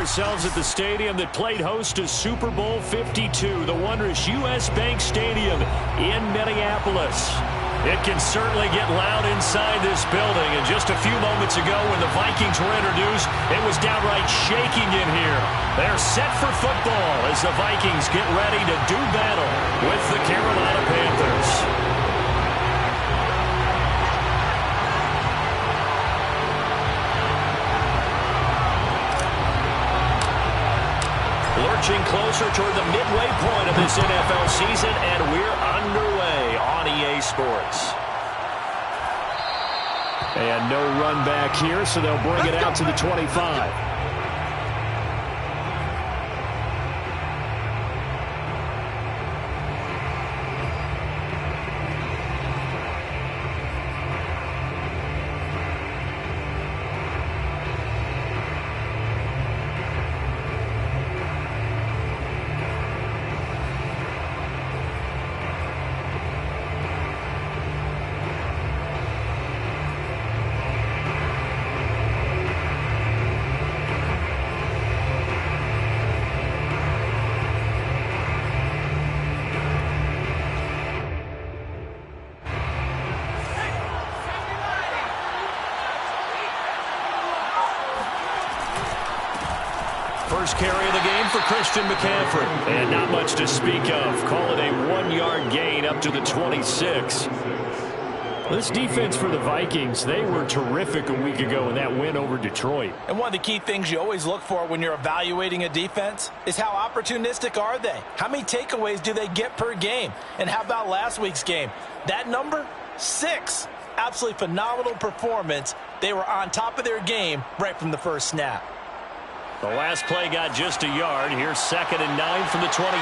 ourselves at the stadium that played host to Super Bowl 52, the wondrous U.S. Bank Stadium in Minneapolis. It can certainly get loud inside this building, and just a few moments ago when the Vikings were introduced, it was downright shaking in here. They're set for football as the Vikings get ready to do battle with the Carolina Panthers. Lurching closer toward the midway point of this NFL season, and we're underway on EA Sports. And no run back here, so they'll bring it out to the 25. First carry of the game for Christian McCaffrey. And not much to speak of. Call it a 1-yard gain up to the 26. This defense for the Vikings, they were terrific a week ago in that win over Detroit. And one of the key things you always look for when you're evaluating a defense is how opportunistic are they? How many takeaways do they get per game? And how about last week's game? That number, 6. Absolutely phenomenal performance. They were on top of their game right from the first snap. The last play got just a yard. Here's 2nd and 9 from the 26.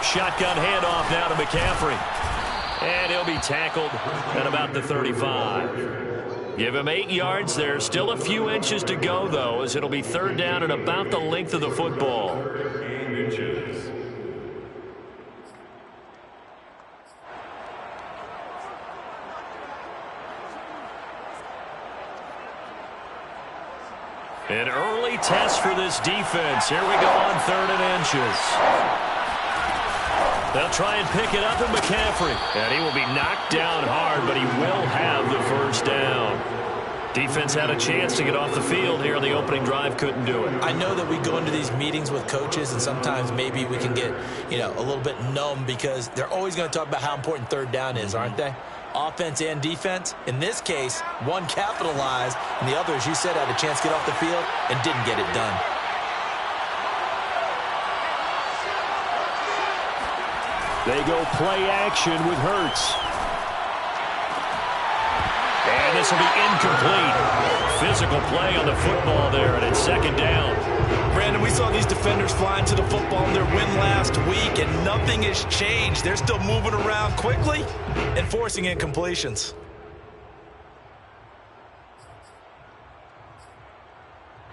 Shotgun handoff now to McCaffrey. And he'll be tackled at about the 35. Give him 8 yards there. Still a few inches to go, though, as it'll be 3rd down and about the length of the football. An early test for this defense. Here we go on 3rd and inches. They'll try and pick it up with McCaffrey. And he will be knocked down hard, but he will have the first down. Defense had a chance to get off the field here on the opening drive. Couldn't do it. I know that we go into these meetings with coaches, and sometimes maybe we can get, a little bit numb because they're always going to talk about how important 3rd down is, aren't they? Offense and defense. In this case, one capitalized, and the other, as you said, had a chance to get off the field and didn't get it done. They go play action with Hurts. And this will be incomplete. Physical play on the football there, and it's 2nd down. Brandon, we saw these defenders flying to the football in their win last week, and nothing has changed. They're still moving around quickly and forcing incompletions.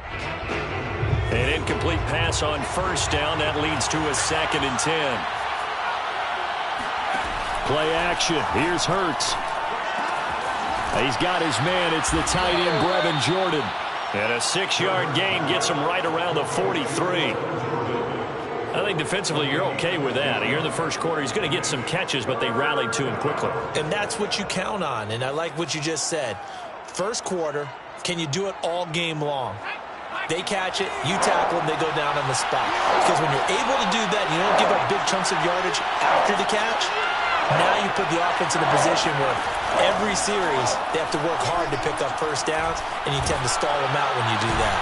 An incomplete pass on 1st down. That leads to a 2nd and 10. Play action. Here's Hurts. He's got his man. It's the tight end, Brevin Jordan. And a 6-yard gain gets him right around the 43. I think defensively you're okay with that. Here in the first quarter, he's going to get some catches, but they rallied to him quickly. And that's what you count on, and I like what you just said. First quarter, can you do it all game long? They catch it, you tackle them, they go down on the spot. Because when you're able to do that, you don't give up big chunks of yardage after the catch, now you put the offense in a position where every series they have to work hard to pick up 1st downs, and you tend to stall them out when you do that.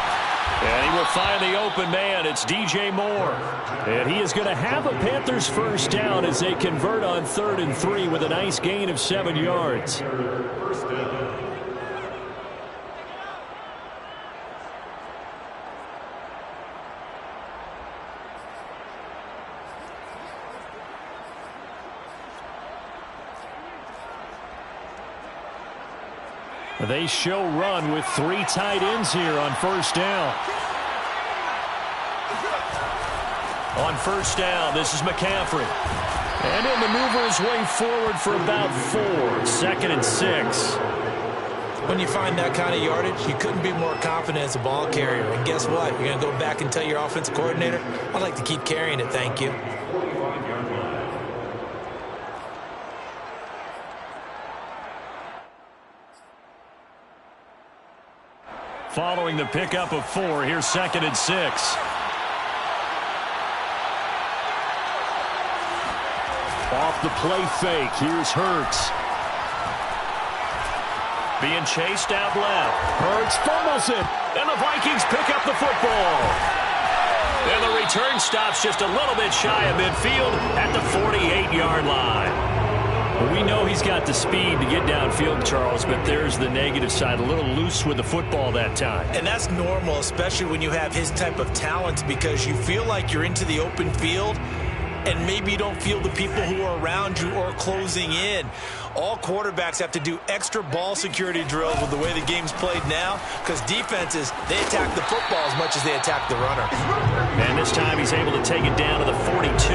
And he will find the open man. It's DJ Moore. And he is going to have a Panthers 1st down as they convert on 3rd and 3 with a nice gain of 7 yards. They show run with 3 tight ends here on 1st down. On 1st down, this is McCaffrey. And he'll maneuver his way forward for about 4. 2nd and 6. When you find that kind of yardage, you couldn't be more confident as a ball carrier. And guess what? You're going to go back and tell your offensive coordinator, I'd like to keep carrying it, thank you. Following the pickup of 4, here's 2nd and 6. Off the play fake, here's Hurts. Being chased out left. Hurts fumbles it, and the Vikings pick up the football. And the return stops just a little bit shy of midfield at the 48-yard line. We know he's got the speed to get downfield, Charles, but there's the negative side. A little loose with the football that time. And that's normal, especially when you have his type of talent, because you feel like you're into the open field and maybe you don't feel the people who are around you or closing in. All quarterbacks have to do extra ball security drills with the way the game's played now, because defenses, they attack the football as much as they attack the runner. And this time he's able to take it down to the 42.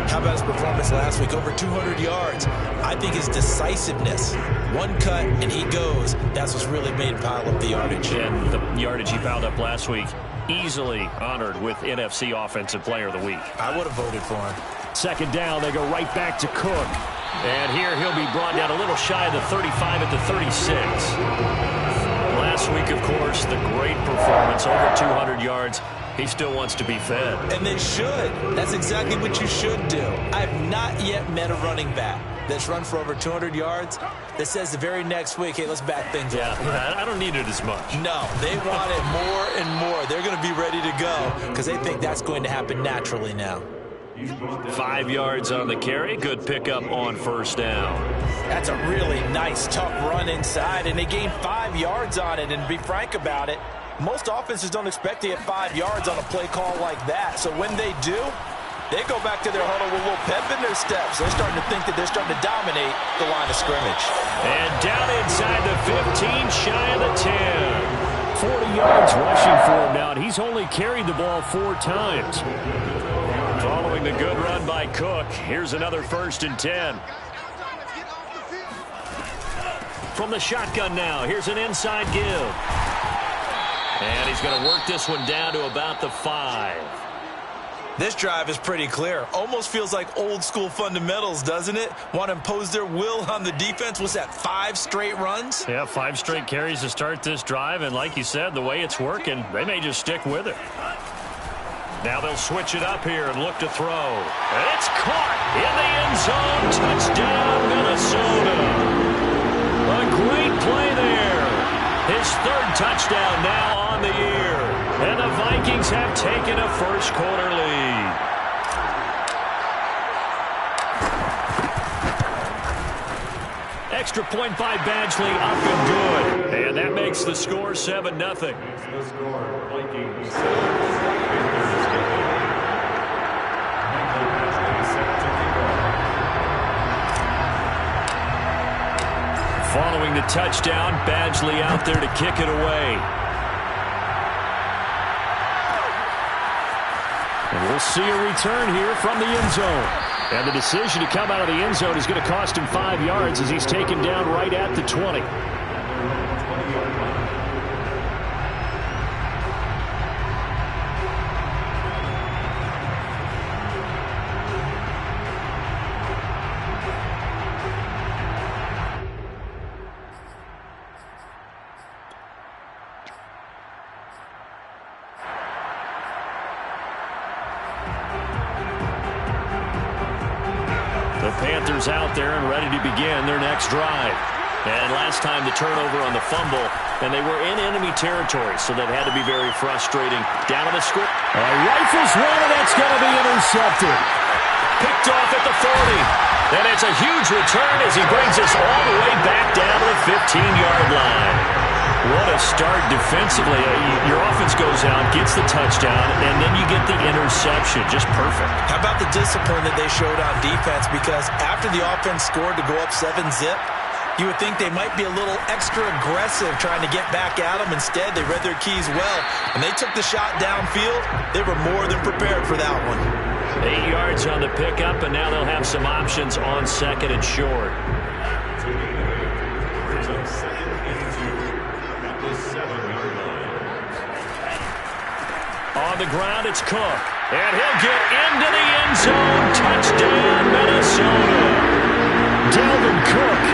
How about his performance last week? Over 200 yards. I think his decisiveness, one cut and he goes, that's what's really made him pile up the yardage. And the yardage he piled up last week, easily honored with NFC Offensive Player of the Week. I would have voted for him. 2nd down, they go right back to Cook. And here he'll be brought down a little shy of the 35 at the 36. Last week, of course, the great performance, over 200 yards. He still wants to be fed. And they should. That's exactly what you should do. I have not yet met a running back that's run for over 200 yards that says the very next week, hey, let's back things up. Yeah, I don't need it as much. No, they want it more and more. They're going to be ready to go because they think that's going to happen naturally now. 5 yards on the carry. Good pickup on 1st down. That's a really nice, tough run inside, and they gained 5 yards on it. And to be frank about it, most offenses don't expect to get 5 yards on a play call like that. So when they do, they go back to their huddle with a little pep in their steps. They're starting to think that they're starting to dominate the line of scrimmage. And down inside the 15, shy of the 10. 40 yards rushing for him now, and he's only carried the ball 4 times. Following the good run by Cook, here's another 1st and 10. From the shotgun now, here's an inside give. And he's going to work this one down to about the 5. This drive is pretty clear. Almost feels like old school fundamentals, doesn't it? Want to impose their will on the defense. What's that, 5 straight runs? Yeah, 5 straight carries to start this drive. And like you said, the way it's working, they may just stick with it. Now they'll switch it up here and look to throw. And it's caught in the end zone. Touchdown, Minnesota. A great play there. His 3rd touchdown now on the year. And the Vikings have taken a first-quarter lead. Extra point by Badgley, up and good. And that makes the score 7-0. The score, Vikings. Following the touchdown, Badgley out there to kick it away. And we'll see a return here from the end zone. And the decision to come out of the end zone is going to cost him 5 yards as he's taken down right at the 20. The Panthers out there and ready to begin their next drive. And last time the turnover on the fumble, and they were in enemy territory, so that had to be very frustrating. Down on the score. Rifles one, and that's going to be intercepted. Picked off at the 40. And it's a huge return as he brings us all the way back down to the 15-yard line. What a start defensively. Your offense goes out, gets the touchdown, and then you get the interception. Just perfect. How about the discipline that they showed on defense? Because after the offense scored to go up 7-zip, you would think they might be a little extra aggressive trying to get back at them. Instead, they read their keys well, and they took the shot downfield. They were more than prepared for that one. 8 yards on the pickup, and now they'll have some options on 2nd and short. brings up 2nd and 2 at the 7-yard line. On the ground, it's Cook. And he'll get into the end zone. Touchdown, Minnesota. Dalvin Cook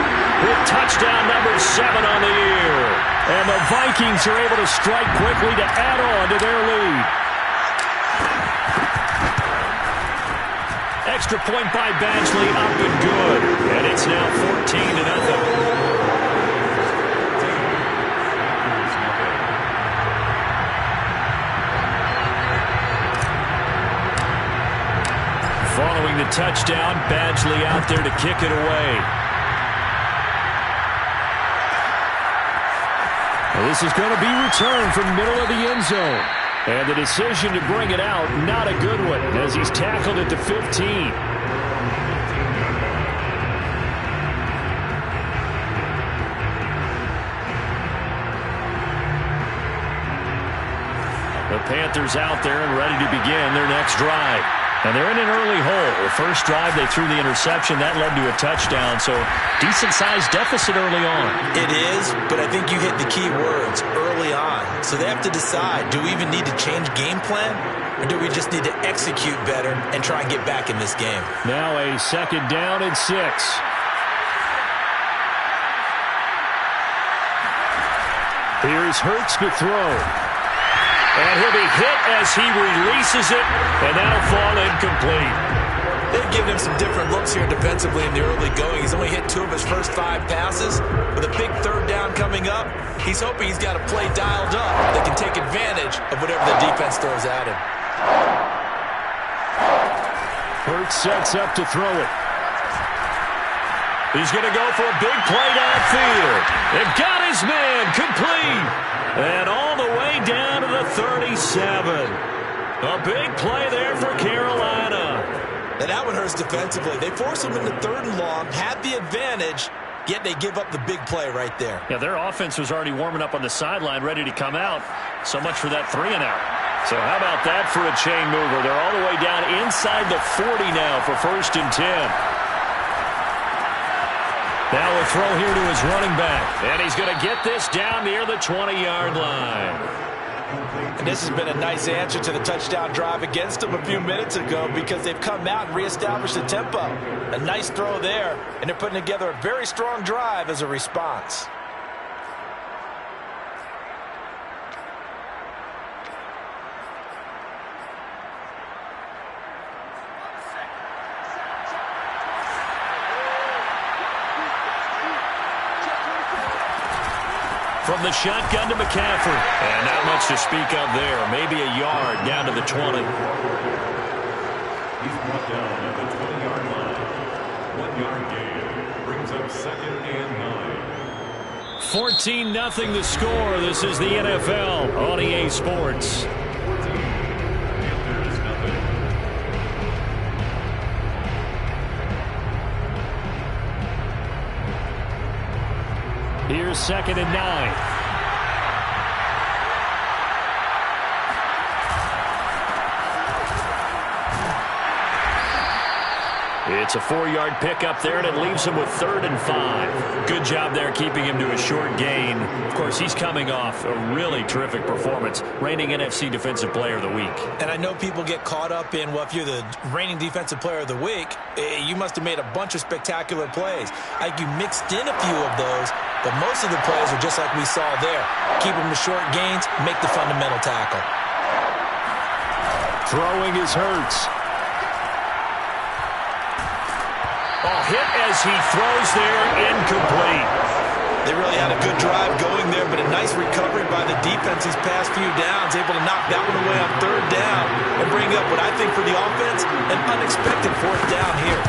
with touchdown number 7 on the year. And the Vikings are able to strike quickly to add on to their lead. Extra point by Badgley, up and good. And it's now 14-0. Following the touchdown, Badgley out there to kick it away. Well, this is going to be returned from middle of the end zone. And the decision to bring it out, not a good one, as he's tackled at the 15. The Panthers out there and ready to begin their next drive. And they're in an early hole. The first drive, they threw the interception. That led to a touchdown, so decent-sized deficit early on. It is, but I think you hit the key words, early on. So they have to decide, do we even need to change game plan, or do we just need to execute better and try and get back in this game? Now a 2nd down and 6. Here's Hurts to throw. And he'll be hit as he releases it, and that'll fall incomplete. They've given him some different looks here defensively in the early going. He's only hit 2 of his first 5 passes. With a big 3rd down coming up, he's hoping he's got a play dialed up that can take advantage of whatever the defense throws at him. Hurts sets up to throw it. He's going to go for a big play downfield. They've got his man complete. And all the way down to the 37. A big play there for Carolina. And that one hurts defensively. They force him into 3rd and long, had the advantage, yet they give up the big play right there. Yeah, their offense was already warming up on the sideline, ready to come out. So much for that 3-and-out. So how about that for a chain mover? They're all the way down inside the 40 now for 1st and 10. Now a throw here to his running back. And he's going to get this down near the 20-yard line. And this has been a nice answer to the touchdown drive against them a few minutes ago because they've come out and reestablished the tempo. A nice throw there, and they're putting together a very strong drive as a response. From the shotgun to McCaffrey. And not much to speak of there. Maybe a yard down to the 20. He's brought down at the 20-yard line. 1-yard gain brings up 2nd and 9. 14-0 the score. This is the NFL on EA Sports. Panthers nothing. Here's 2nd and 9. It's a 4-yard pickup there, and it leaves him with 3rd and 5. Good job there keeping him to a short gain. Of course, he's coming off a really terrific performance, reigning NFC Defensive Player of the Week. And I know people get caught up in, well, if you're the reigning Defensive Player of the Week, you must have made a bunch of spectacular plays. Like you mixed in a few of those, but most of the plays are just like we saw there. Keep them to short gains, make the fundamental tackle. Throwing is Hurts. Hit as he throws there, incomplete. They really had a good drive going there, but a nice recovery by the defense these past few downs, able to knock that one away on 3rd down and bring up what I think for the offense, an unexpected 4th down here.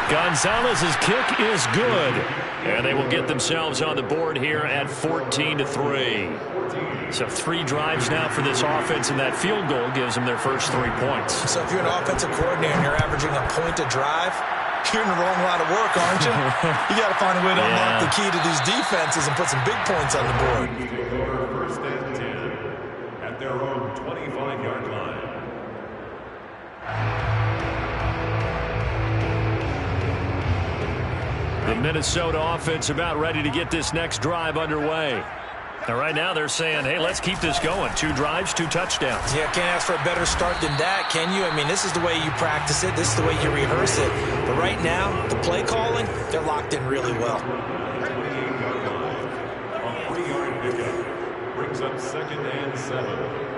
Gonzalez's kick is good, and they will get themselves on the board here at 14-3. So 3 drives now for this offense, and that field goal gives them their first 3 points. So if you're an offensive coordinator and you're averaging a point a drive, you're in the wrong line of work, aren't you? You got to find a way to unlock the key to these defenses and put some big points on the board. Take over 1st and 10 at their own 25-yard line. The Minnesota offense about ready to get this next drive underway. Now, right now they're saying, hey, let's keep this going. 2 drives, 2 touchdowns. Yeah, can't ask for a better start than that, can you? I mean, this is the way you practice it. This is the way you rehearse it. But right now, the play calling, they're locked in really well. A 3-yard pickup brings up 2nd and 7.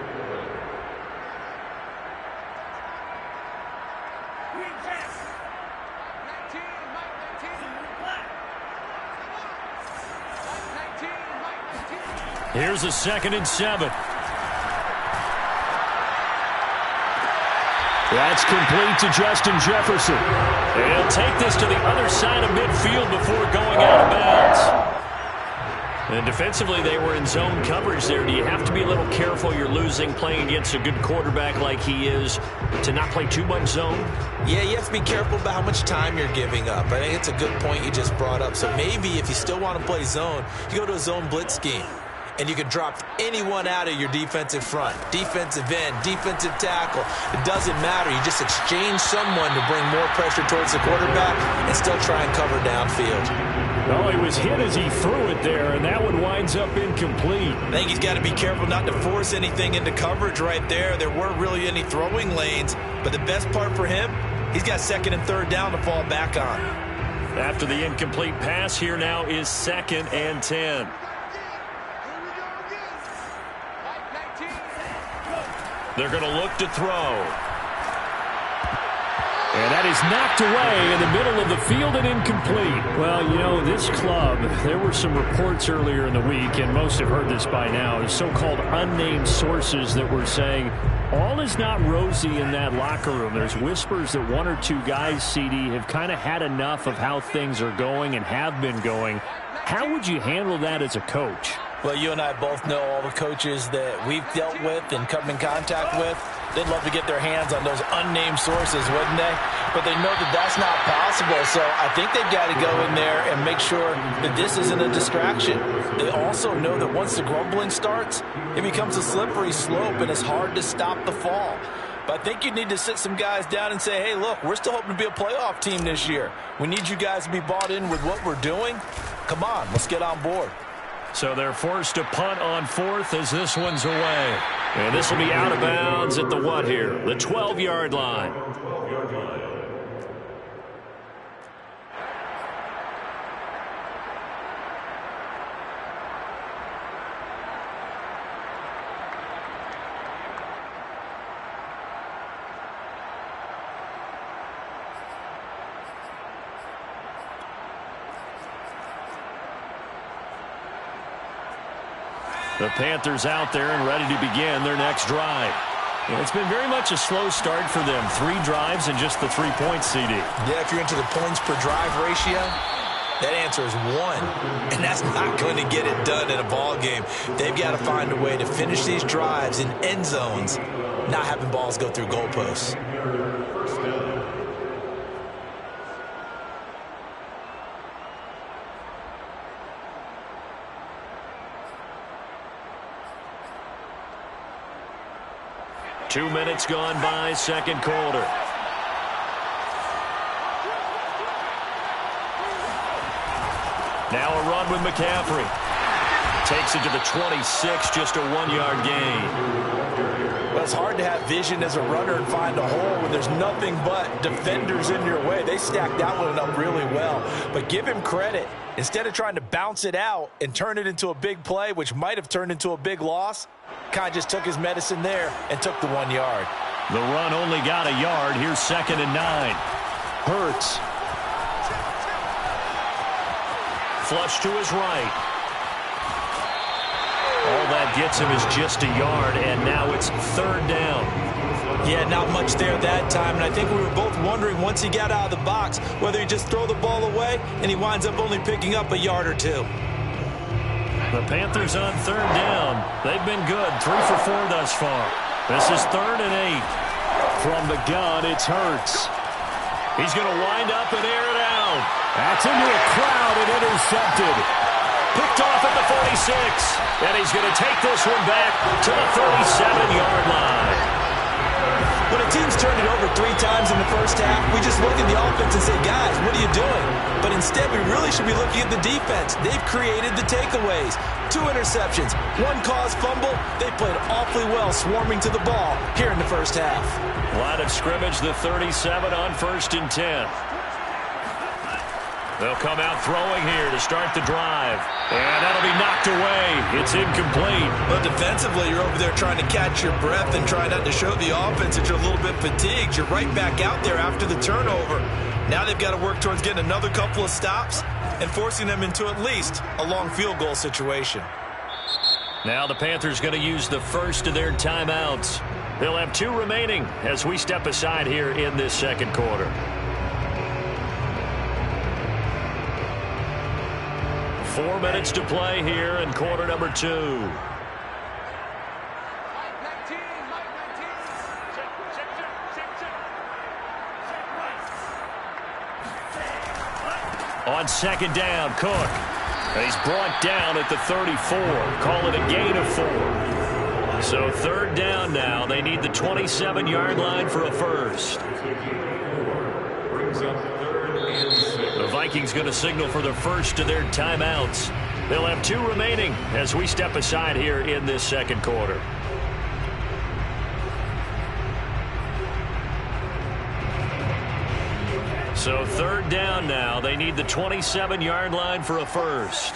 Here's a 2nd and 7. That's complete to Justin Jefferson. He'll take this to the other side of midfield before going out of bounds. And defensively, they were in zone coverage there. Do you have to be a little careful? You're losing playing against a good quarterback like he is to not play too much zone? Yeah, you have to be careful about how much time you're giving up. I think it's a good point you just brought up. So maybe if you still want to play zone, you go to a zone blitz scheme. And you can drop anyone out of your defensive front. Defensive end, defensive tackle. It doesn't matter. You just exchange someone to bring more pressure towards the quarterback and still try and cover downfield. Oh, he was hit as he threw it there, and that one winds up incomplete. I think he's got to be careful not to force anything into coverage right there. There weren't really any throwing lanes. But the best part for him, he's got 2nd and 3rd down to fall back on. After the incomplete pass, here now is 2nd and 10. They're going to look to throw. And that is knocked away in the middle of the field and incomplete. Well, you know, this club, there were some reports earlier in the week, and most have heard this by now, the so-called unnamed sources that were saying all is not rosy in that locker room. There's whispers that 1 or 2 guys, CD, have kind of had enough of how things are going and have been going. How would you handle that as a coach? Well, you and I both know all the coaches that we've dealt with and come in contact with. They'd love to get their hands on those unnamed sources, wouldn't they? But they know that that's not possible, so I think they've got to go in there and make sure that this isn't a distraction. They also know that once the grumbling starts, it becomes a slippery slope, and it's hard to stop the fall. But I think you need to sit some guys down and say, hey, look, we're still hoping to be a playoff team this year. We need you guys to be bought in with what we're doing. Come on, let's get on board. So they're forced to punt on 4th as this one's away. And this will be out of bounds at the what here? The 12-yard line. The Panthers out there and ready to begin their next drive. And it's been very much a slow start for them. 3 drives and just the 3 points, CD. Yeah, if you're into the points per drive ratio, that answer is 1. And that's not going to get it done in a ball game. They've got to find a way to finish these drives in end zones, not having balls go through goalposts. 2 minutes gone by, second quarter. Now a run with McCaffrey. Takes it to the 26, just a 1-yard gain. Well, it's hard to have vision as a runner and find a hole when there's nothing but defenders in your way. They stacked that one up really well. But give him credit. Instead of trying to bounce it out and turn it into a big play, which might have turned into a big loss, kind of just took his medicine there and took the 1 yard. The run only got a yard. Here's 2nd and 9. Hurts. Flush to his right. All that gets him is just a yard, and now it's 3rd down. Yeah, not much there that time, and I think we were both wondering once he got out of the box whether he just throw the ball away and he winds up only picking up a yard or 2. The Panthers on 3rd down. They've been good, 3 for 4 thus far. This is 3rd and 8. From the gun, it's Hurts. He's going to wind up and air it out. That's into a crowd and intercepted. Picked off at the 46. And he's going to take this one back to the 37-yard line. When a team's turned it over 3 times in the first half, we just look at the offense and say, guys, what are you doing? But instead, we really should be looking at the defense. They've created the takeaways. 2 interceptions, 1 caused fumble. They played awfully well swarming to the ball here in the first half. Line of scrimmage, the 37 on 1st and 10. They'll come out throwing here to start the drive. And that'll be knocked away. It's incomplete. But defensively, you're over there trying to catch your breath and try not to show the offense that you're a little bit fatigued. You're right back out there after the turnover. Now they've got to work towards getting another couple of stops and forcing them into at least a long field goal situation. Now the Panthers going to use the first of their timeouts. They'll have 2 remaining as we step aside here in this second quarter. 4 minutes to play here in quarter number 2. On 2nd down, Cook. And he's brought down at the 34. Call it a gain of 4. So 3rd down now. They need the 27-yard line for a first. Brings up 3rd and 6. The Vikings going to signal for the first of their timeouts. They'll have 2 remaining as we step aside here in this second quarter. So 3rd down now. They need the 27-yard line for a first.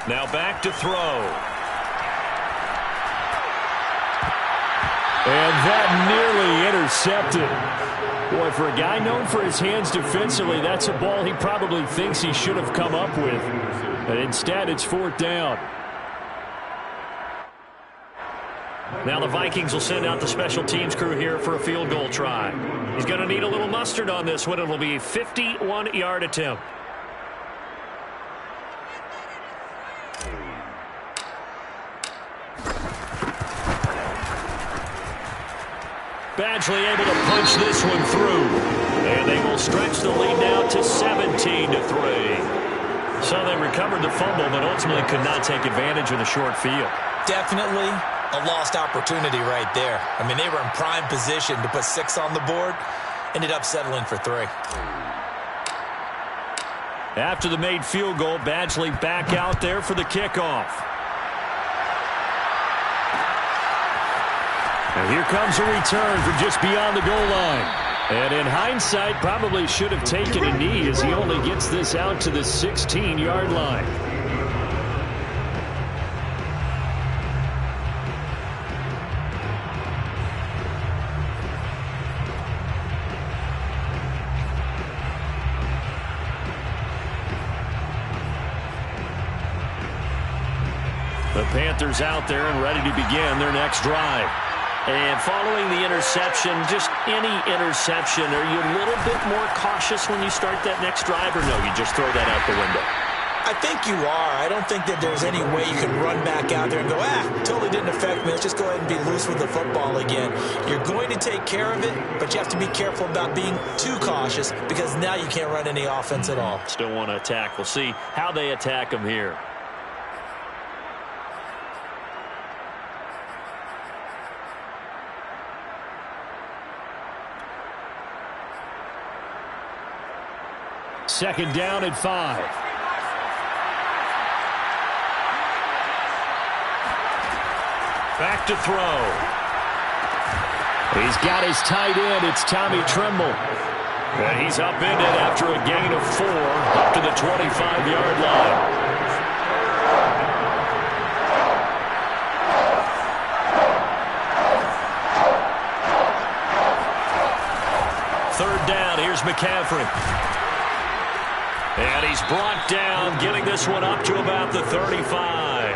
Now back to throw. And that nearly intercepted. Boy, for a guy known for his hands defensively, that's a ball he probably thinks he should have come up with. But instead, it's 4th down. Now the Vikings will send out the special teams crew here for a field goal try. He's going to need a little mustard on this one. It'll be a 51-yard attempt. Badgley able to punch this one through. And they will stretch the lead now to 17-3. So they recovered the fumble, but ultimately could not take advantage of the short field. Definitely a lost opportunity right there. I mean, they were in prime position to put 6 on the board. Ended up settling for 3. After the made field goal, Badgley back out there for the kickoff. And here comes a return from just beyond the goal line. And in hindsight, probably should have taken a knee as he only gets this out to the 16-yard line. The Panthers out there and ready to begin their next drive. And following the interception, just any interception, are you a little bit more cautious when you start that next drive, or no, you just throw that out the window? I think you are. I don't think that there's any way you can run back out there and go, totally didn't affect me. Let's just go ahead and be loose with the football again. You're going to take care of it, but you have to be careful about being too cautious because now you can't run any offense at all. Still want to attack. We'll see how they attack them here. Second down at 5. Back to throw. He's got his tight end. It's Tommy Tremble. And he's upended after a gain of 4 up to the 25-yard line. Third down. Here's McCaffrey. And he's brought down, getting this one up to about the 35.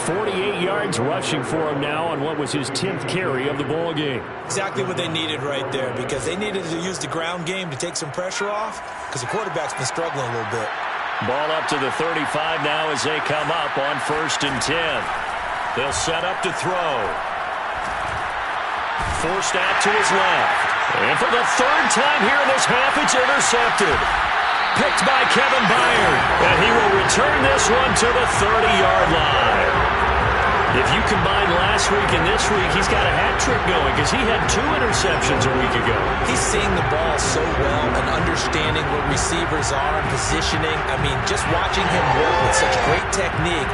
48 yards rushing for him now on what was his 10th carry of the ball game. Exactly what they needed right there, because they needed to use the ground game to take some pressure off, because the quarterback's been struggling a little bit. Ball up to the 35 now as they come up on 1st and 10. They'll set up to throw. Forced out to his left. And for the 3rd time here in this half, it's intercepted. Picked by Kevin Byard. And he will return this one to the 30-yard line. If you combine last week and this week, he's got a hat trick going because he had 2 interceptions a week ago. He's seeing the ball so well and understanding where receivers are and positioning. I mean, just watching him work with such great technique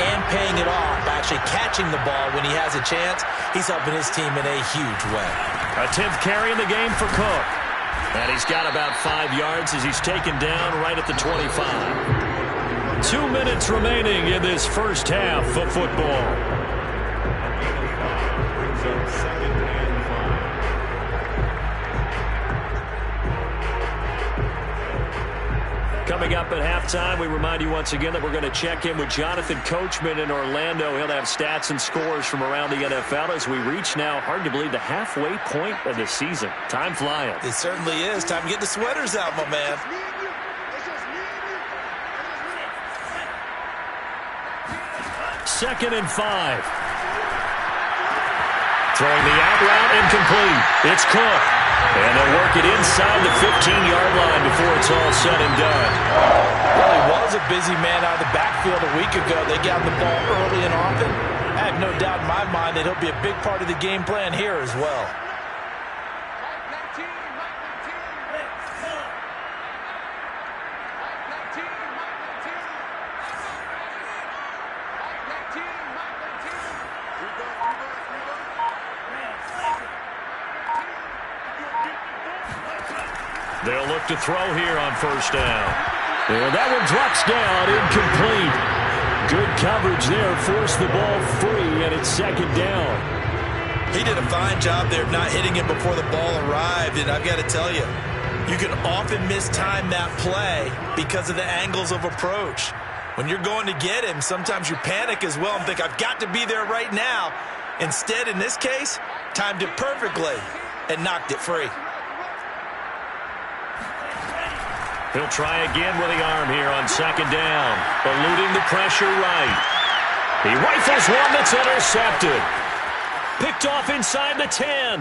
and paying it off by actually catching the ball when he has a chance, he's helping his team in a huge way. A 10th carry in the game for Cook. And he's got about 5 yards as he's taken down right at the 25. 2 minutes remaining in this first half of football. Brings up 2nd and 5. Coming up at halftime, we remind you once again that we're going to check in with Jonathan Coachman in Orlando. He'll have stats and scores from around the NFL as we reach now, hard to believe, the halfway point of the season. Time flying. It certainly is. Time to get the sweaters out, my man. 2nd and 5. Throwing the out route incomplete. It's Cook. And they'll work it inside the 15-yard line before it's all said and done. Well, he was a busy man out of the backfield a week ago. They got the ball early and often. I have no doubt in my mind that he'll be a big part of the game plan here as well. They'll look to throw here on first down. And that one drops down, incomplete. Good coverage there, forced the ball free, and it's 2nd down. He did a fine job there of not hitting it before the ball arrived, and I've got to tell you, you can often mistime that play because of the angles of approach. When you're going to get him, sometimes you panic as well and think, I've got to be there right now. Instead, in this case, timed it perfectly and knocked it free. He'll try again with the arm here on 2nd down, eluding the pressure right. He rifles one that's intercepted. Picked off inside the 10.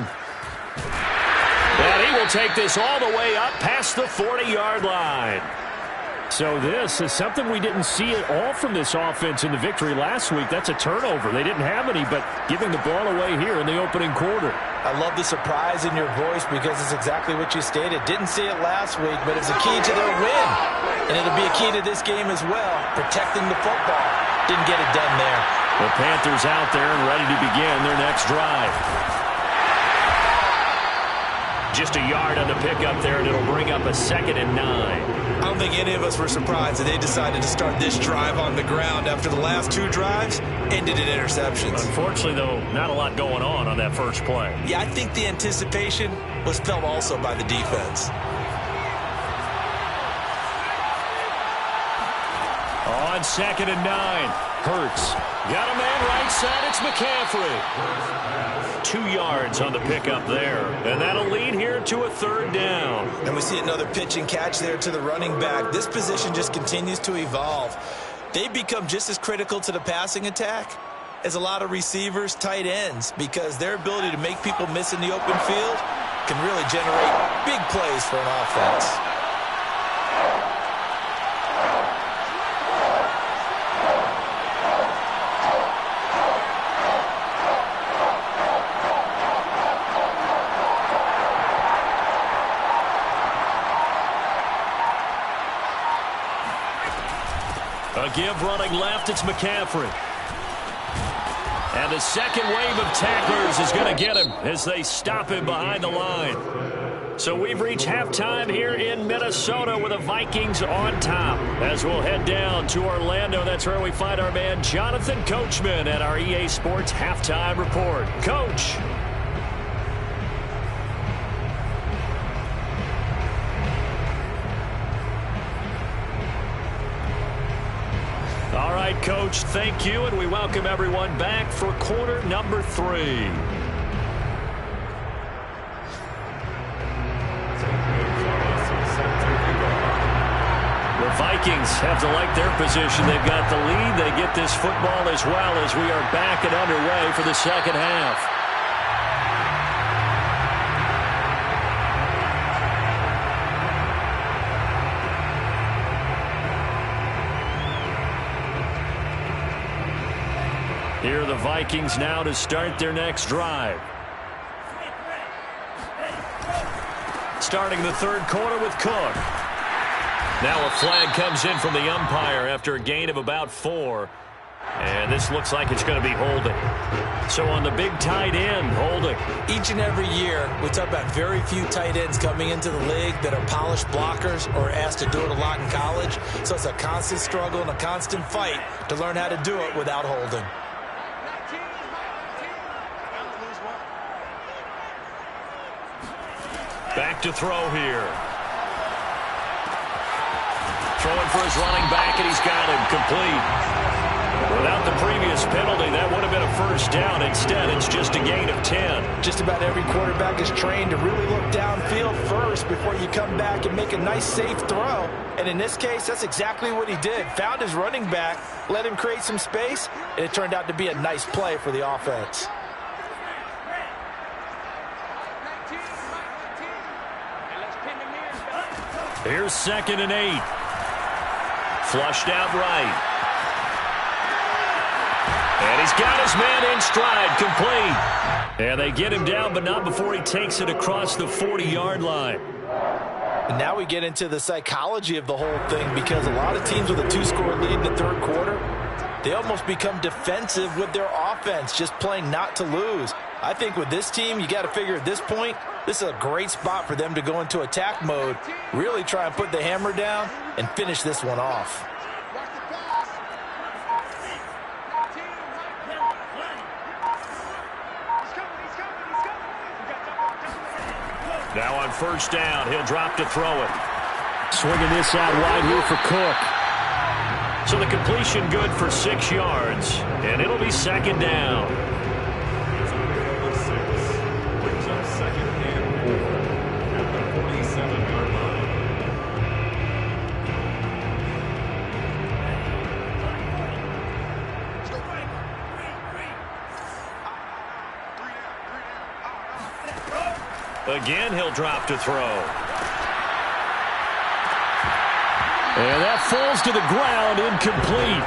And he will take this all the way up past the 40-yard line. So this is something we didn't see at all from this offense in the victory last week. That's a turnover. They didn't have any, but giving the ball away here in the opening quarter. I love the surprise in your voice because it's exactly what you stated. Didn't see it last week, but it's a key to their win. And it'll be a key to this game as well, protecting the football. Didn't get it done there. The Panthers out there and ready to begin their next drive. Just a yard on the pickup there, and it'll bring up a 2nd and 9. I don't think any of us were surprised that they decided to start this drive on the ground after the last 2 drives ended in interceptions. Unfortunately, though, not a lot going on that first play. Yeah, I think the anticipation was felt also by the defense. On 2nd and 9, Hurts. Got a man right side, it's McCaffrey. 2 yards on the pickup there. And that'll lead here to a 3rd down. And we see another pitch and catch there to the running back. This position just continues to evolve. They become just as critical to the passing attack as a lot of receivers, tight ends, because their ability to make people miss in the open field can really generate big plays for an offense. A give running left, it's McCaffrey. And the second wave of tacklers is going to get him as they stop him behind the line. So we've reached halftime here in Minnesota with the Vikings on top. As we'll head down to Orlando, that's where we find our man Jonathan Coachman at our EA Sports Halftime Report. Coach. All right, Coach, thank you, and we welcome everyone back for quarter number 3. The Vikings have to like their position. They've got the lead. They get this football as well as we are back and underway for the second half. Here are the Vikings now to start their next drive. Starting the third quarter with Cook. Now a flag comes in from the umpire after a gain of about 4. And this looks like it's going to be holding. So on the big tight end, holding. Each and every year, we talk about very few tight ends coming into the league that are polished blockers or asked to do it a lot in college. So it's a constant struggle and a constant fight to learn how to do it without holding. Back to throw here. Throwing for his running back, and he's got him complete. Without the previous penalty, that would have been a first down. Instead, it's just a gain of 10. Just about every quarterback is trained to really look downfield first before you come back and make a nice, safe throw. And in this case, that's exactly what he did. Found his running back, let him create some space, and it turned out to be a nice play for the offense. Here's 2nd and 8. Flushed out right. And he's got his man in stride, complete. And they get him down, but not before he takes it across the 40-yard line. And now we get into the psychology of the whole thing, because a lot of teams with a 2-score lead in the third quarter, they almost become defensive with their offense, just playing not to lose. I think with this team, you got to figure at this point, this is a great spot for them to go into attack mode, really try and put the hammer down and finish this one off. Now on first down, he'll drop to throw it. Swinging this out wide here for Cook. So the completion good for 6 yards, and it'll be 2nd down. Brings up 2nd and 4 at the 47-yard line. Again, he'll drop to throw. And that falls to the ground, incomplete.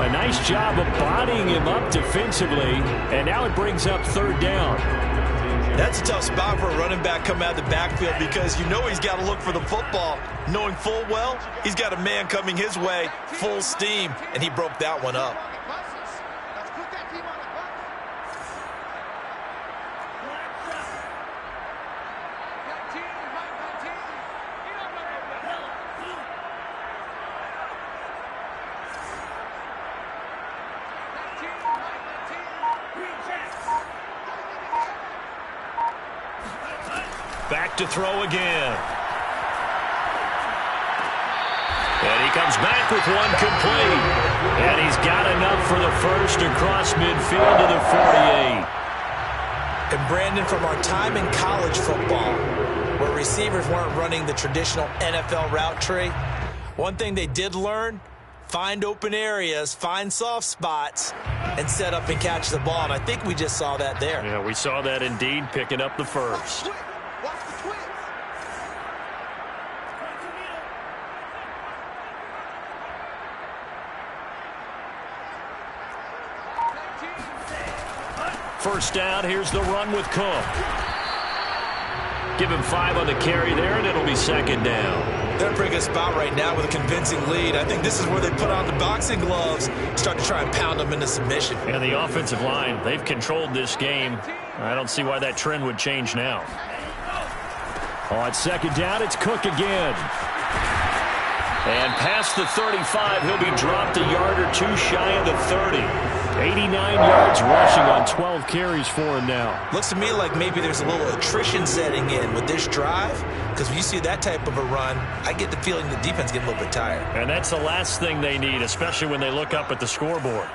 A nice job of bodying him up defensively, and now it brings up 3rd down. That's a tough spot for a running back coming out of the backfield, because you know he's got to look for the football, knowing full well he's got a man coming his way, full steam, and he broke that one up. Back to throw again. And he comes back with one complete. And he's got enough for the first across midfield to the 48. And Brandon, from our time in college football, where receivers weren't running the traditional NFL route tree, one thing they did learn, find open areas, find soft spots, and set up and catch the ball. And I think we just saw that there. Yeah, we saw that indeed, picking up the first. First down, here's the run with Cook. Give him 5 on the carry there, and it'll be 2nd down. They're in a pretty good spot right now with a convincing lead. I think this is where they put on the boxing gloves, start to try and pound them into submission. And the offensive line, they've controlled this game. I don't see why that trend would change now. On 2nd down, it's Cook again. And past the 35, he'll be dropped a yard or 2 shy of the 30. 89 yards rushing on 12 carries for him now. Looks to me like maybe there's a little attrition setting in with this drive, because when you see that type of a run, I get the feeling the defense getting a little bit tired. And that's the last thing they need, especially when they look up at the scoreboard.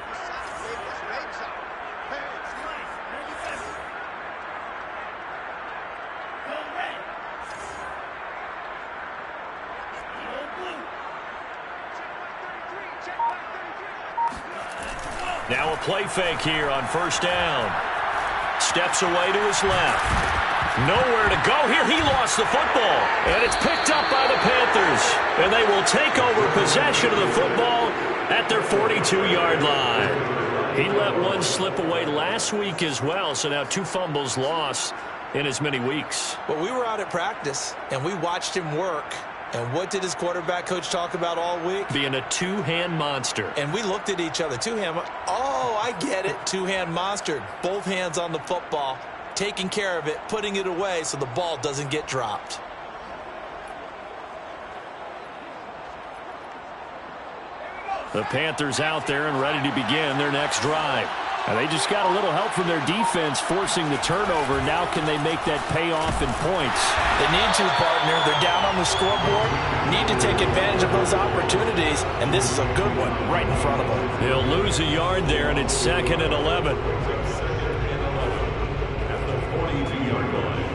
Now a play fake here on first down. Steps away to his left. Nowhere to go here. He lost the football. And it's picked up by the Panthers. And they will take over possession of the football at their 42-yard line. He let one slip away last week as well, so now 2 fumbles lost in as many weeks. Well, we were out at practice, and we watched him work. And what did his quarterback coach talk about all week? Being a two-hand monster. And we looked at each other. Two-hand. Oh, I get it. Two-hand monster. Both hands on the football, taking care of it, putting it away so the ball doesn't get dropped. The Panthers out there and ready to begin their next drive. And they just got a little help from their defense forcing the turnover. Now can they make that pay off in points? They need to, partner. They're down on the scoreboard. Need to take advantage of those opportunities, and this is a good one right in front of them. They'll lose a yard there, and it's 2nd and 11. At the 42-yard line.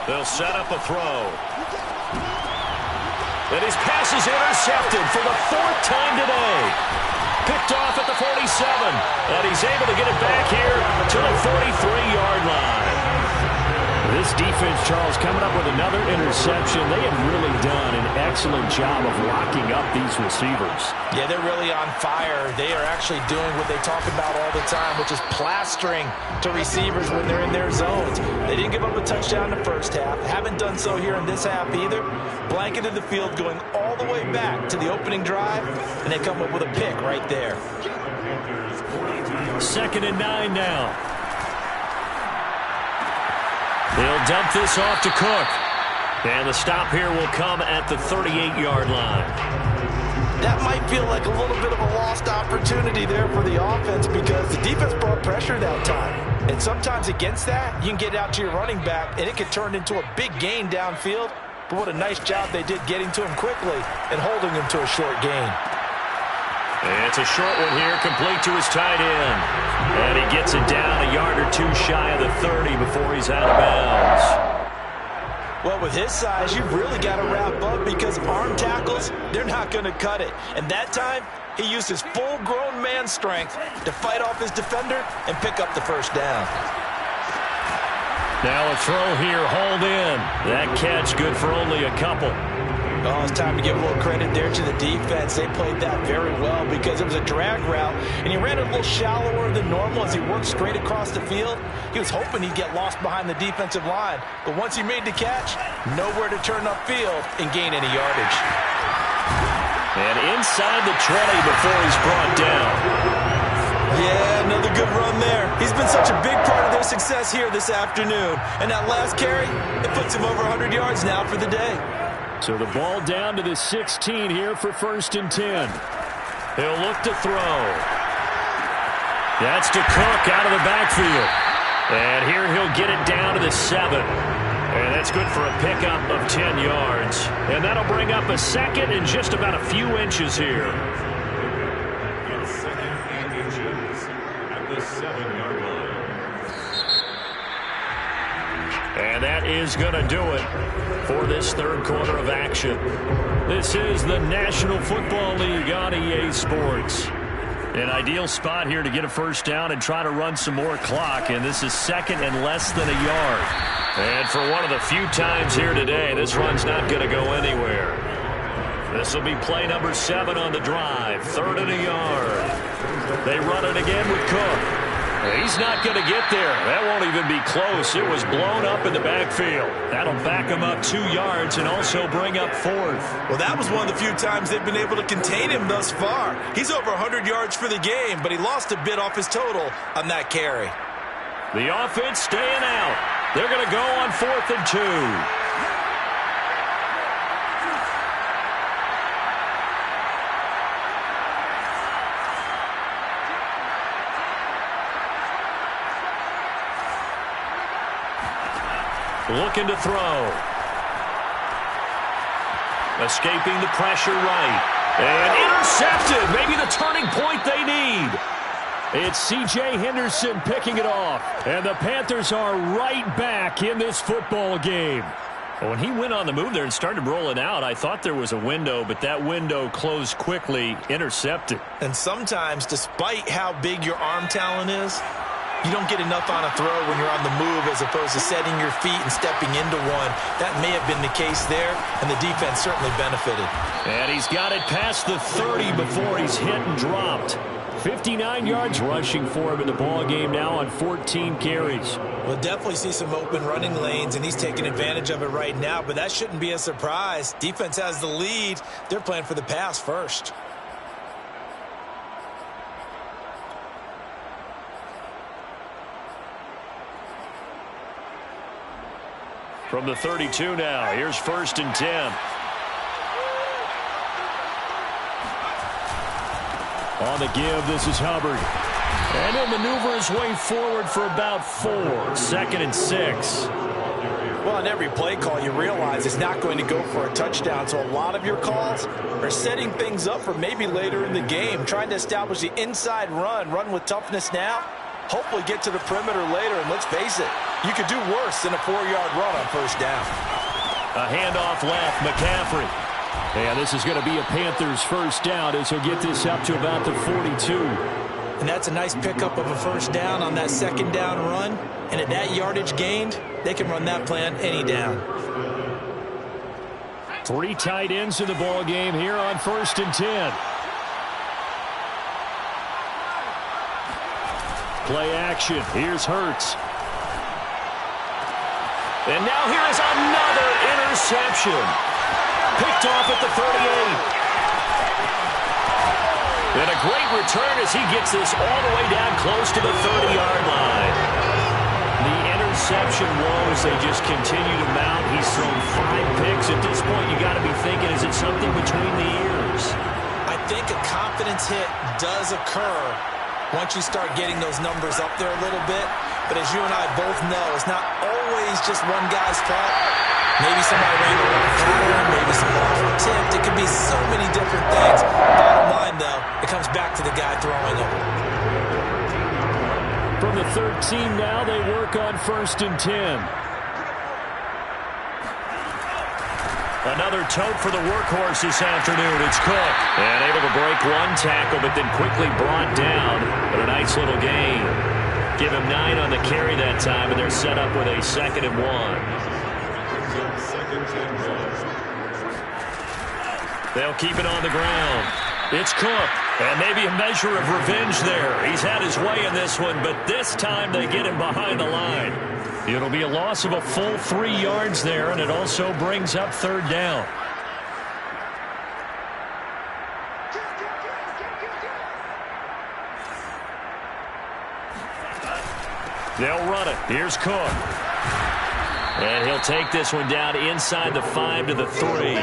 They'll set up a throw. And his pass is intercepted for the 4th time today. Picked off at the 47. And he's able to get it back here to the 43-yard line. This defense, Charles, coming up with another interception. They have really done an excellent job of locking up these receivers. Yeah, they're really on fire. They are actually doing what they talk about all the time, which is plastering to receivers when they're in their zones. They didn't give up a touchdown in the first half. Haven't done so here in this half either. Blanketed the field going all the way back to the opening drive, and they come up with a pick right there. 2nd and 9 now. They'll dump this off to Cook. And the stop here will come at the 38-yard line. That might feel like a little bit of a lost opportunity there for the offense because the defense brought pressure that time. And sometimes against that, you can get out to your running back, and it can turn into a big gain downfield. But what a nice job they did getting to him quickly and holding him to a short gain. And it's a short one here, complete to his tight end. And he gets it down a yard or 2 shy of the 30 before he's out of bounds. Well, with his size, you've really got to wrap up because arm tackles, they're not going to cut it. And that time, he used his full-grown man strength to fight off his defender and pick up the first down. Now a throw here, hold in. That catch good for only a couple. Oh, it's time to give a little credit there to the defense. They played that very well because it was a drag route, and he ran it a little shallower than normal as he worked straight across the field. He was hoping he'd get lost behind the defensive line, but once he made the catch, nowhere to turn upfield and gain any yardage. And inside the 20 before he's brought down. Yeah, another good run there. He's been such a big part of their success here this afternoon, and that last carry, it puts him over 100 yards now for the day. So the ball down to the 16 here for 1st and 10. He'll look to throw. That's to Cook out of the backfield. And here he'll get it down to the 7. And that's good for a pickup of 10 yards. And that'll bring up a 2nd and just about a few inches here. It's 2nd and inches at the 7-yard line. And that is going to do it for this 3rd quarter of action. This is the National Football League on EA Sports. An ideal spot here to get a first down and try to run some more clock. And this is 2nd and less than a yard. And for one of the few times here today, this run's not going to go anywhere. This will be play number 7 on the drive. 3rd and a yard. They run it again with Cook. He's not going to get there. That won't even be close. It was blown up in the backfield. That'll back him up 2 yards and also bring up 4th. Well, that was one of the few times they've been able to contain him thus far. He's over 100 yards for the game, but he lost a bit off his total on that carry. The offense staying out. They're going to go on 4th and 2. Looking to throw. Escaping the pressure right. And intercepted. Maybe the turning point they need. It's C.J. Henderson picking it off. And the Panthers are right back in this football game. When he went on the move there and started rolling out, I thought there was a window, but that window closed quickly, intercepted. And sometimes, despite how big your arm talent is, you don't get enough on a throw when you're on the move as opposed to setting your feet and stepping into one. That may have been the case there, and the defense certainly benefited. And he's got it past the 30 before he's hit and dropped. 59 yards rushing for him in the ball game now on 14 carries. We'll definitely see some open running lanes, and he's taking advantage of it right now, but that shouldn't be a surprise. Defense has the lead. They're playing for the pass first. From the 32 now, here's 1st and 10. On the give, this is Hubbard. And he'll maneuver his way forward for about 4. 2nd and 6. Well, on every play call, you realize it's not going to go for a touchdown, so a lot of your calls are setting things up for maybe later in the game, trying to establish the inside run with toughness now, hopefully get to the perimeter later, and let's face it, you could do worse than a 4-yard run on 1st down. A handoff left, McCaffrey. And this is going to be a Panthers 1st down as he'll get this up to about the 42. And that's a nice pickup of a 1st down on that 2nd down run. And at that yardage gained, they can run that play on any down. 3 tight ends in the ball game here on 1st and 10. Play action. Here's Hurts. And now here is another interception. Picked off at the 38. And a great return as he gets this all the way down close to the 30-yard line. The interception woes, they just continue to mount. He's thrown 5 picks. At this point, you got to be thinking, is it something between the ears? I think a confidence hit does occur once you start getting those numbers up there a little bit. But as you and I both know, it's not always just one guy's fault. Maybe somebody ran the wrong pattern, maybe some balls were tipped. It could be so many different things. Bottom line, though, it comes back to the guy throwing them. From the 13 now, they work on 1st and 10. Another tote for the workhorse this afternoon. It's Cook. And able to break 1 tackle, but then quickly brought down. But a nice little gain. Give him 9 on the carry that time, and they're set up with a 2nd and 1. They'll keep it on the ground. It's Cook. And maybe a measure of revenge there. He's had his way in this one, but this time they get him behind the line. It'll be a loss of a full 3 yards there, and it also brings up 3rd down. They'll run it. Here's Cook. And he'll take this one down inside the 5 to the 3.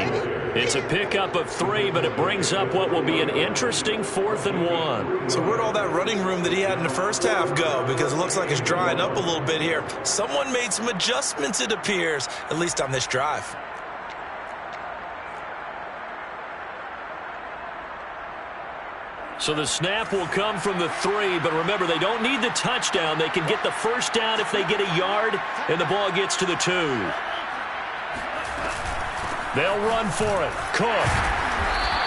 It's a pickup of 3, but it brings up what will be an interesting 4th and 1. So where'd all that running room that he had in the 1st half go? Because it looks like it's drying up a little bit here. Someone made some adjustments, it appears, at least on this drive. So the snap will come from the 3, but remember, they don't need the touchdown. They can get the 1st down if they get a yard, and the ball gets to the 2. They'll run for it. Cook.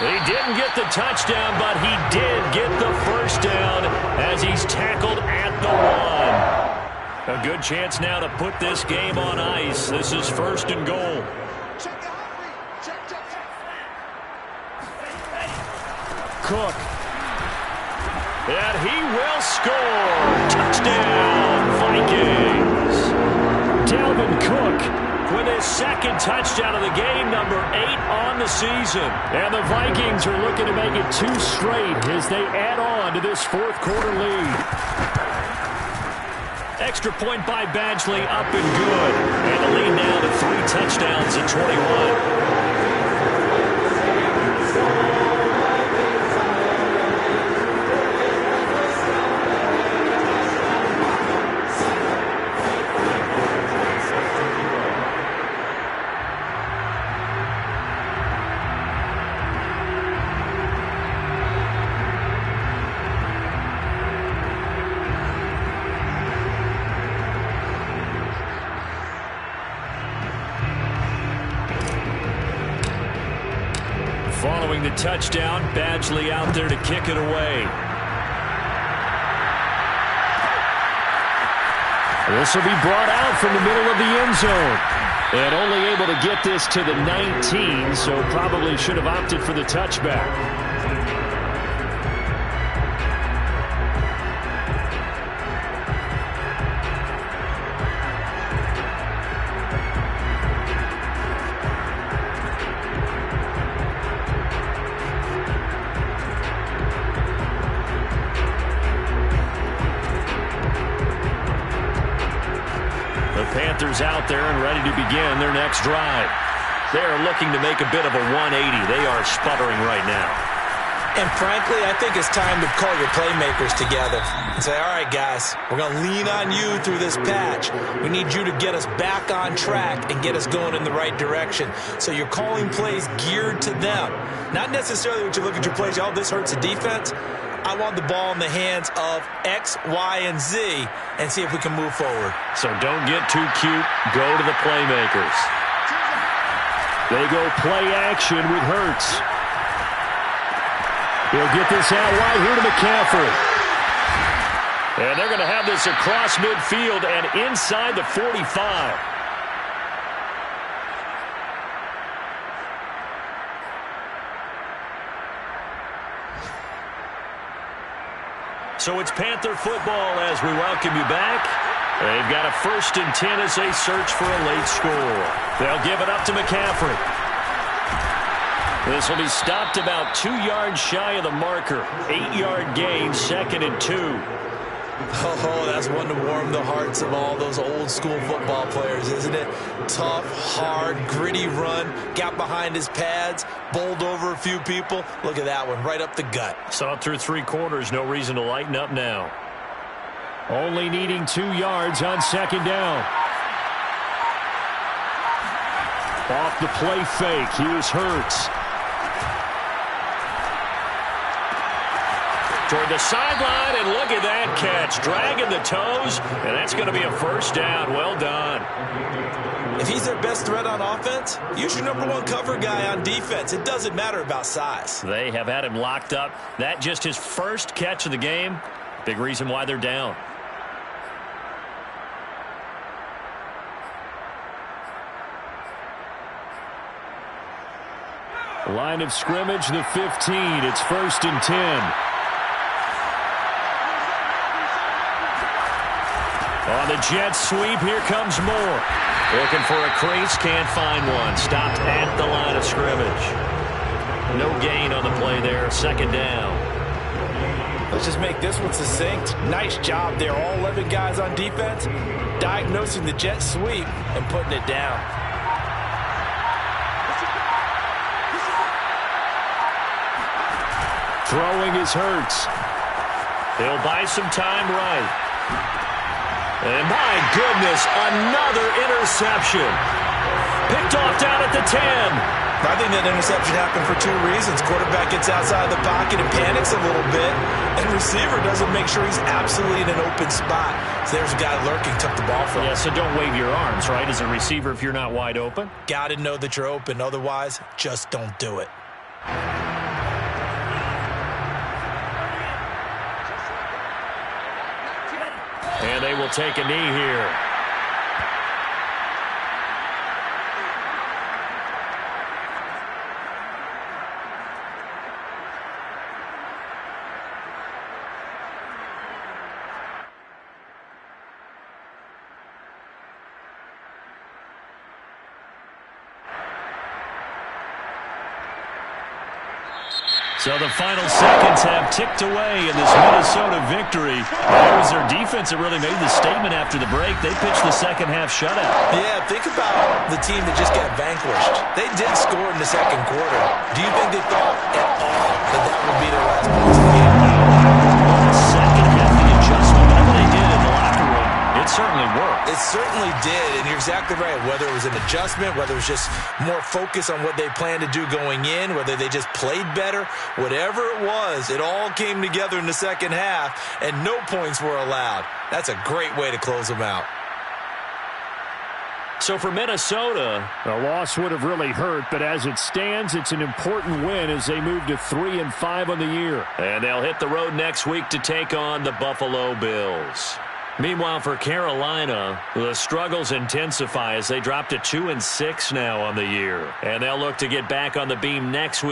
He didn't get the touchdown, but he did get the 1st down as he's tackled at the 1. A good chance now to put this game on ice. This is 1st and goal. Cook. And he will score. Touchdown, Vikings. Dalvin Cook with his 2nd touchdown of the game, number 8 on the season. And the Vikings are looking to make it 2 straight as they add on to this 4th quarter lead. Extra point by Badgley, up and good. And the lead now to 3 touchdowns at 21. touchdown. Badgley out there to kick it away. This will be brought out from the middle of the end zone. And only able to get this to the 19, so probably should have opted for the touchback. Panthers out there and ready to begin their next drive. They are looking to make a bit of a 180. They are sputtering right now. And frankly, I think it's time to call your playmakers together and say, all right, guys, we're going to lean on you through this patch. We need you to get us back on track and get us going in the right direction. So you're calling plays geared to them. Not necessarily when you look at your plays, oh, this hurts the defense. I want the ball in the hands of X, Y, and Z and see if we can move forward. So don't get too cute. Go to the playmakers. They go play action with Hurts. He'll get this out wide here to McCaffrey. And they're going to have this across midfield and inside the 45. So it's Panther football as we welcome you back. They've got a 1st and 10 as they search for a late score. They'll give it up to McCaffrey. This will be stopped about 2 yards shy of the marker. 8-yard gain, 2nd and 2. Oh, that's one to warm the hearts of all those old school football players, isn't it? Tough, hard, gritty run, got behind his pads, bowled over a few people. Look at that one, right up the gut. Saw it through 3 quarters, no reason to lighten up now. Only needing 2 yards on 2nd down. Off the play fake, here's Hurts. Toward the sideline, and look at that catch. Dragging the toes, and that's going to be a 1st down. Well done. If he's their best threat on offense, use your #1 cover guy on defense. It doesn't matter about size. They have had him locked up. That just his 1st catch of the game. Big reason why they're down. Line of scrimmage, the 15. It's 1st and 10. On the jet sweep, here comes Moore. Looking for a crease, can't find one. Stopped at the line of scrimmage. No gain on the play there, 2nd down. Let's just make this one succinct. Nice job there, all 11 guys on defense, diagnosing the jet sweep and putting it down. Throwing is Hurts. He'll buy some time right. And my goodness, another interception. Picked off down at the 10. I think that interception happened for 2 reasons. Quarterback gets outside the pocket and panics a little bit. And receiver doesn't make sure he's absolutely in an open spot. So there's a guy lurking, took the ball from him. Yeah, so don't wave your arms, right, as a receiver if you're not wide open. Got to know that you're open. Otherwise, just don't do it. And they will take a knee here. So the final seconds have ticked away in this Minnesota victory. It was their defense that really made the statement after the break. They pitched the 2nd half shutout. Yeah, think about the team that just got vanquished. They did score in the 2nd quarter. Do you think they thought at all that that would be their last points of the game? The 2nd half, the adjustment, whatever they did in the locker room, it certainly worked. It certainly did, and you're exactly right. Whether it was an adjustment, whether it was just more focus on what they planned to do going in, whether they just played better, whatever it was, it all came together in the 2nd half, and no points were allowed. That's a great way to close them out. So for Minnesota, a loss would have really hurt, but as it stands, it's an important win as they move to 3-5 on the year. And they'll hit the road next week to take on the Buffalo Bills. Meanwhile, for Carolina, the struggles intensify as they drop to 2-6 now on the year. And they'll look to get back on the beam next week.